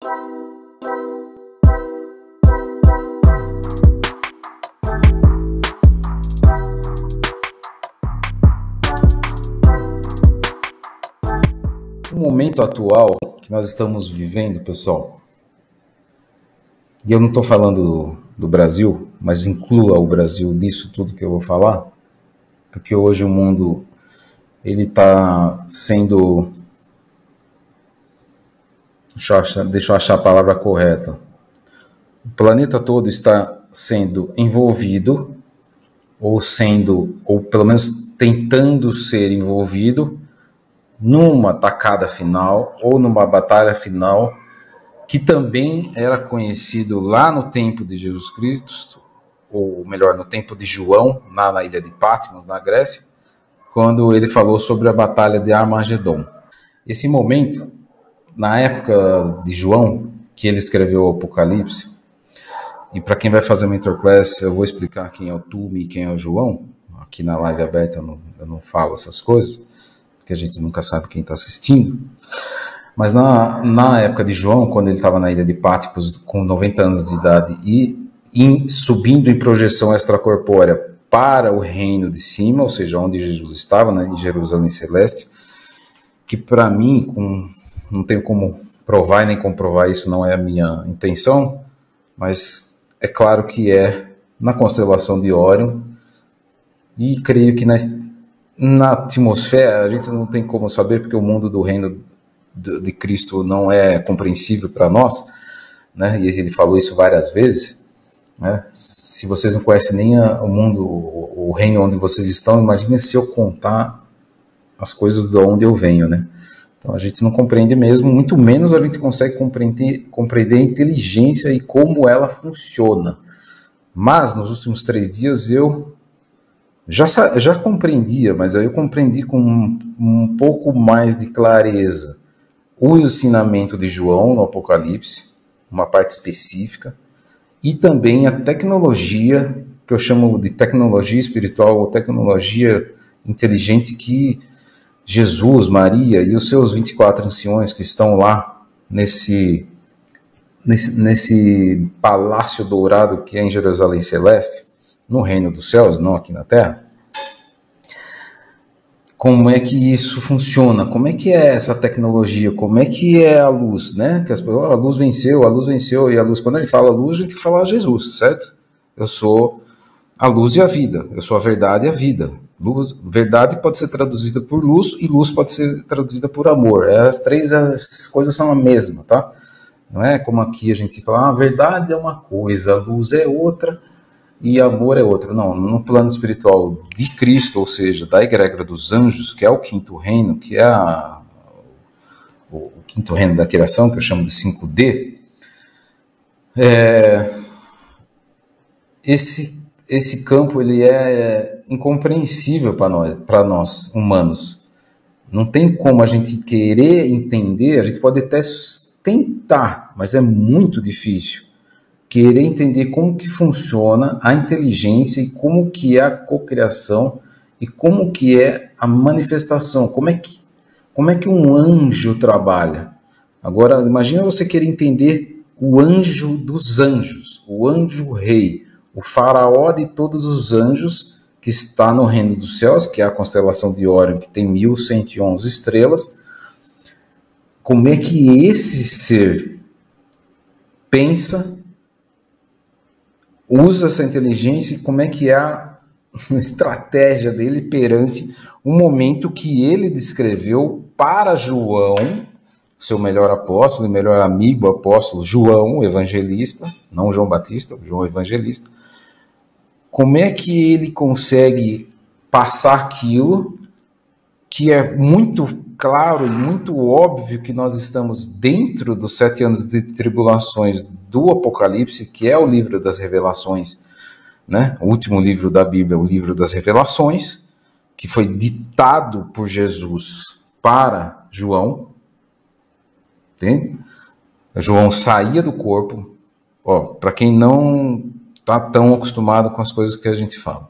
O momento atual que nós estamos vivendo, pessoal, e eu não estou falando do Brasil, mas inclua o Brasil nisso tudo que eu vou falar, porque hoje o mundo ele está sendo, deixa eu achar a palavra correta, o planeta todo está sendo envolvido, ou pelo menos tentando ser envolvido, numa tacada final ou numa batalha final que também era conhecido lá no tempo de Jesus Cristo, ou melhor, no tempo de João, lá na ilha de Patmos, na Grécia, quando ele falou sobre a batalha de Armagedon. Esse momento, na época de João, que ele escreveu o Apocalipse, e para quem vai fazer uma Interclass, eu vou explicar quem é o Tumi e quem é o João. Aqui na live aberta eu não falo essas coisas, que a gente nunca sabe quem está assistindo, mas na época de João, quando ele estava na ilha de Patmos com 90 anos de idade e subindo em projeção extracorpórea para o reino de cima, ou seja, onde Jesus estava, né, em Jerusalém Celeste, que para mim, não tenho como provar e nem comprovar, isso não é a minha intenção, mas é claro que é na constelação de Órion, e creio que na atmosfera, a gente não tem como saber, porque o mundo do reino de Cristo não é compreensível para nós, né? E ele falou isso várias vezes, né? Se vocês não conhecem nem o mundo, o reino onde vocês estão, imagine se eu contar as coisas de onde eu venho, né? Então a gente não compreende mesmo, muito menos a gente consegue compreender a inteligência e como ela funciona. Mas nos últimos 3 dias eu já compreendia, mas aí eu compreendi com um pouco mais de clareza o ensinamento de João no Apocalipse, uma parte específica, e também a tecnologia, que eu chamo de tecnologia espiritual ou tecnologia inteligente que Jesus, Maria e os seus 24 anciões que estão lá nesse palácio dourado que é em Jerusalém Celeste, no reino dos céus, não aqui na terra. Como é que isso funciona? Como é que é essa tecnologia? Como é que é a luz, né? Que a luz venceu, e a luz, quando ele fala luz, a gente tem que falar Jesus, certo? Eu sou a luz e a vida, eu sou a verdade e a vida. Luz, verdade pode ser traduzida por luz e luz pode ser traduzida por amor. As coisas são a mesma, tá? Não é como aqui a gente fala, a verdade é uma coisa, a luz é outra, e amor é outro. Não, no plano espiritual de Cristo, ou seja, da egrégora dos anjos, que é o quinto reino, que é o quinto reino da criação, que eu chamo de 5D, esse campo ele é incompreensível para nós humanos. Não tem como a gente querer entender, a gente pode até tentar, mas é muito difícil querer entender como que funciona a inteligência e como que é a cocriação e como que é a manifestação, como é que um anjo trabalha. Agora, imagina você querer entender o anjo dos anjos, o anjo rei, o faraó de todos os anjos que está no reino dos céus, que é a constelação de Órion, que tem 1111 estrelas. Como é que esse ser pensa, usa essa inteligência e como é que é a estratégia dele perante o momento que ele descreveu para João, seu melhor apóstolo e melhor amigo apóstolo, João, o evangelista, não João Batista, João Evangelista. Como é que ele consegue passar aquilo que é muito claro e muito óbvio que nós estamos dentro dos 7 anos de tribulações do Apocalipse, que é o livro das revelações, né? O último livro da Bíblia, o livro das revelações, que foi ditado por Jesus para João, entende? João saía do corpo, para quem não está tão acostumado com as coisas que a gente fala.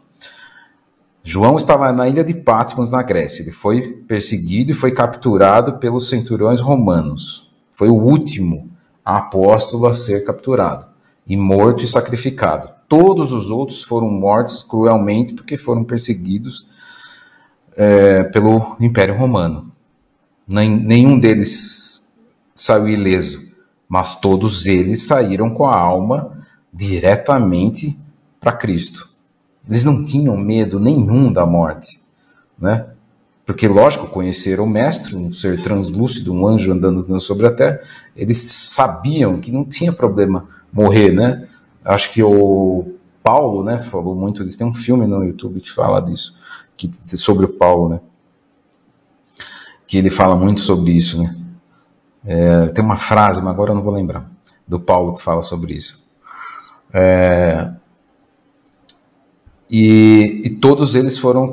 João estava na ilha de Patmos, na Grécia. Ele foi perseguido e foi capturado pelos centuriões romanos. Foi o último apóstolo a ser capturado, e morto e sacrificado. Todos os outros foram mortos cruelmente porque foram perseguidos pelo Império Romano. Nenhum deles saiu ileso, mas todos eles saíram com a alma diretamente para Cristo. Eles não tinham medo nenhum da morte, né? Porque, lógico, conheceram o Mestre, um ser translúcido, um anjo andando sobre a terra. Eles sabiam que não tinha problema morrer, né? Acho que o Paulo, né, falou muito disso. Tem um filme no YouTube que fala disso, sobre o Paulo, né? Que ele fala muito sobre isso, né? Tem uma frase, mas agora eu não vou lembrar, do Paulo que fala sobre isso. E todos eles foram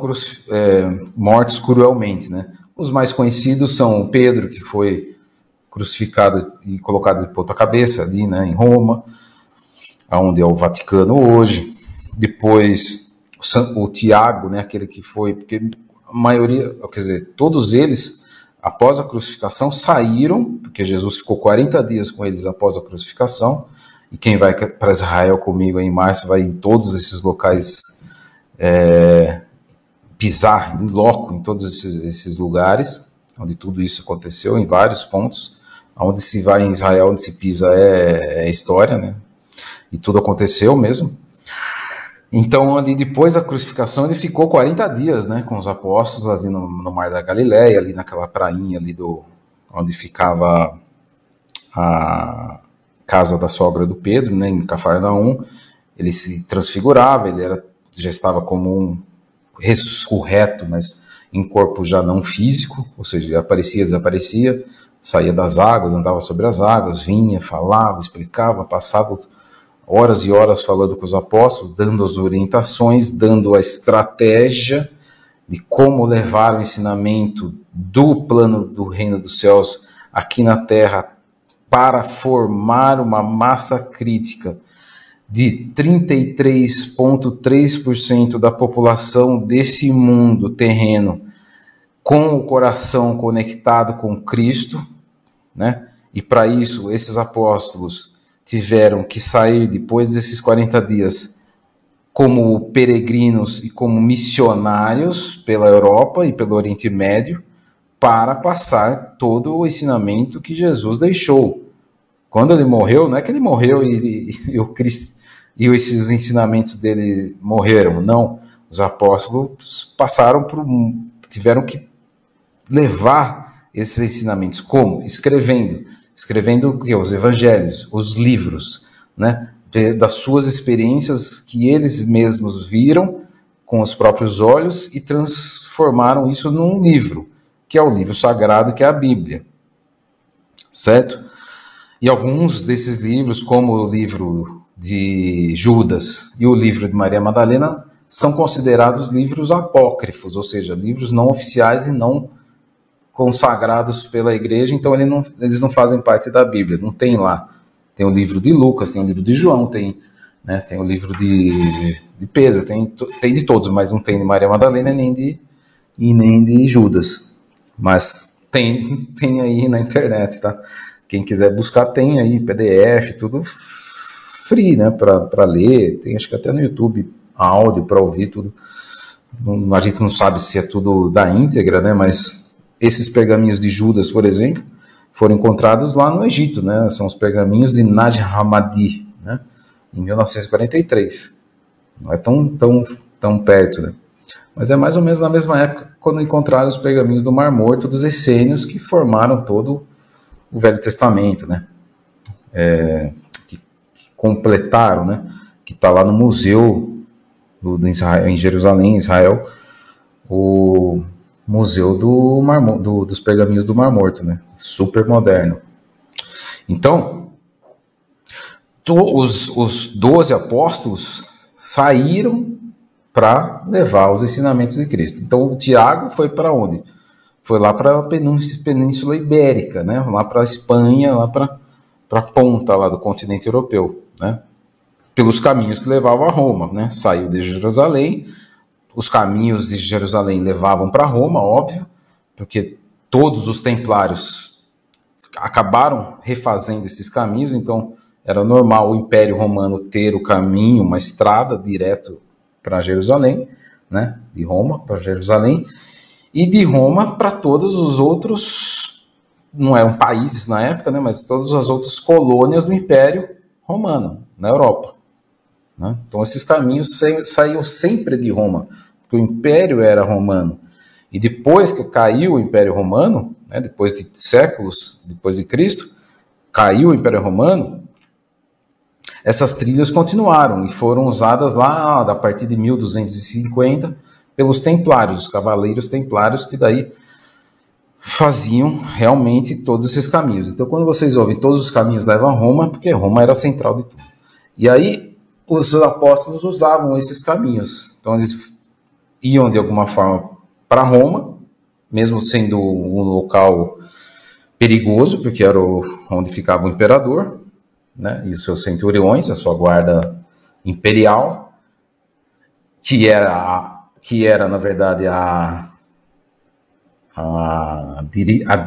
mortos cruelmente, né? Os mais conhecidos são Pedro, que foi crucificado e colocado de ponta cabeça ali, né, em Roma, onde é o Vaticano hoje. Depois o Tiago, né, aquele que foi, porque a maioria, quer dizer, todos eles, após a crucificação, saíram, porque Jesus ficou 40 dias com eles após a crucificação, e quem vai para Israel comigo em março vai em todos esses locais pisar em loco em todos esses lugares onde tudo isso aconteceu, em vários pontos. Onde se vai em Israel, onde se pisa é história, né? E tudo aconteceu mesmo. Então, ali depois da crucificação, ele ficou 40 dias, né, com os apóstolos ali no Mar da Galileia, ali naquela prainha ali onde ficava a casa da sogra do Pedro, né, em Cafarnaum. Ele se transfigurava, já estava como um ressurreto, mas em corpo já não físico, ou seja, aparecia, desaparecia, saía das águas, andava sobre as águas, vinha, falava, explicava, passava horas e horas falando com os apóstolos, dando as orientações, dando a estratégia de como levar o ensinamento do plano do reino dos céus aqui na terra para formar uma massa crítica de 33,3% da população desse mundo terreno com o coração conectado com Cristo, né? E para isso, esses apóstolos tiveram que sair depois desses 40 dias como peregrinos e como missionários pela Europa e pelo Oriente Médio para passar todo o ensinamento que Jesus deixou. Quando ele morreu, não é que ele morreu e esses ensinamentos dele morreram, não. Os apóstolos tiveram que levar esses ensinamentos. Como? Escrevendo o quê? Os evangelhos, os livros, né? Das suas experiências que eles mesmos viram com os próprios olhos e transformaram isso num livro, que é o livro sagrado, que é a Bíblia. Certo? E alguns desses livros, como o livro de Judas e o livro de Maria Madalena, são considerados livros apócrifos, ou seja, livros não oficiais e não consagrados pela igreja, então eles não fazem parte da Bíblia, não tem lá. Tem o livro de Lucas, tem o livro de João, tem o livro de Pedro, tem de todos, mas não tem de Maria Madalena nem de Judas. Mas tem aí na internet, tá? Quem quiser buscar, tem aí PDF, tudo free, né, para ler. Tem, acho que até no YouTube, áudio para ouvir tudo. A gente não sabe se é tudo da íntegra, né, mas esses pergaminhos de Judas, por exemplo, foram encontrados lá no Egito, né? São os pergaminhos de Nag Hammadi, né, em 1943. Não é tão perto, né? Mas é mais ou menos na mesma época quando encontraram os pergaminhos do Mar Morto dos essênios, que formaram todo o Velho Testamento, né? Que completaram, né? Que está lá no museu em Jerusalém, Israel, o museu dos pergaminhos do Mar Morto, né? Super moderno. Então, os 12 apóstolos saíram para levar os ensinamentos de Cristo. Então, o Tiago foi para onde? Foi lá para a Península Ibérica, né? Lá para a Espanha, lá para a ponta lá do continente europeu, né? Pelos caminhos que levavam a Roma, né? Saiu de Jerusalém, os caminhos de Jerusalém levavam para Roma, óbvio, porque todos os templários acabaram refazendo esses caminhos, então era normal o Império Romano ter o caminho, uma estrada direto para Jerusalém, né, de Roma para Jerusalém, e de Roma para todos os outros, não eram países na época, né, mas todas as outras colônias do Império Romano, na Europa. Né? Então esses caminhos saíam sempre de Roma, porque o Império era romano. E depois que caiu o Império Romano, né, depois de séculos depois de Cristo, caiu o Império Romano, essas trilhas continuaram e foram usadas lá a partir de 1250 pelos templários, os cavaleiros templários, que daí faziam realmente todos esses caminhos. Então, quando vocês ouvem todos os caminhos levam a Roma, porque Roma era a central de tudo. E aí, os apóstolos usavam esses caminhos. Então, eles iam de alguma forma para Roma, mesmo sendo um local perigoso, porque era onde ficava o imperador, né, e os seus centuriões, a sua guarda imperial, que era na verdade a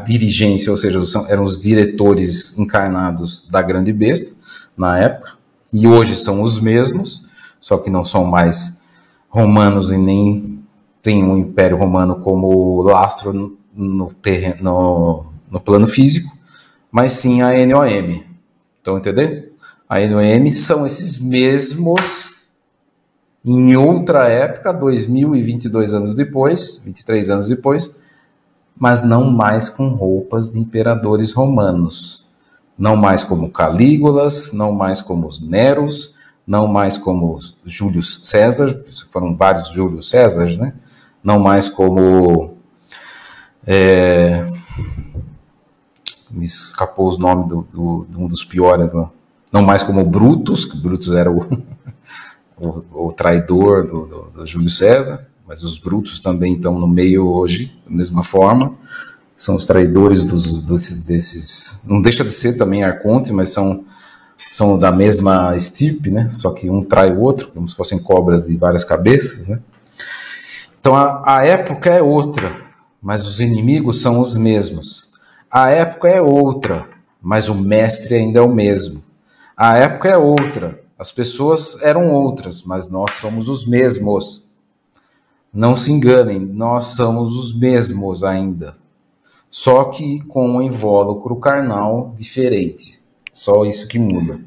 dirigência, ou seja, eram os diretores encarnados da grande besta na época, e hoje são os mesmos, só que não são mais romanos e nem tem um Império Romano como lastro no plano físico, mas sim a NOM. Estão entendendo? A NOM são esses mesmos em outra época, 2022 anos depois, 23 anos depois, mas não mais com roupas de imperadores romanos. Não mais como Calígulas, não mais como os Neros, não mais como os Júlio César, foram vários Júlio Césares, né? Não mais como... me escapou os nomes de um dos piores, não mais como Brutus, que Brutus era o traidor do Júlio César, mas os Brutus também estão no meio hoje, da mesma forma, são os traidores desses, não deixa de ser também arconte, mas são da mesma estirpe, né? Só que um trai o outro, como se fossem cobras de várias cabeças, né? Então a época é outra, mas os inimigos são os mesmos. A época é outra, mas o mestre ainda é o mesmo. A época é outra, as pessoas eram outras, mas nós somos os mesmos. Não se enganem, nós somos os mesmos ainda. Só que com um invólucro carnal diferente. Só isso que muda.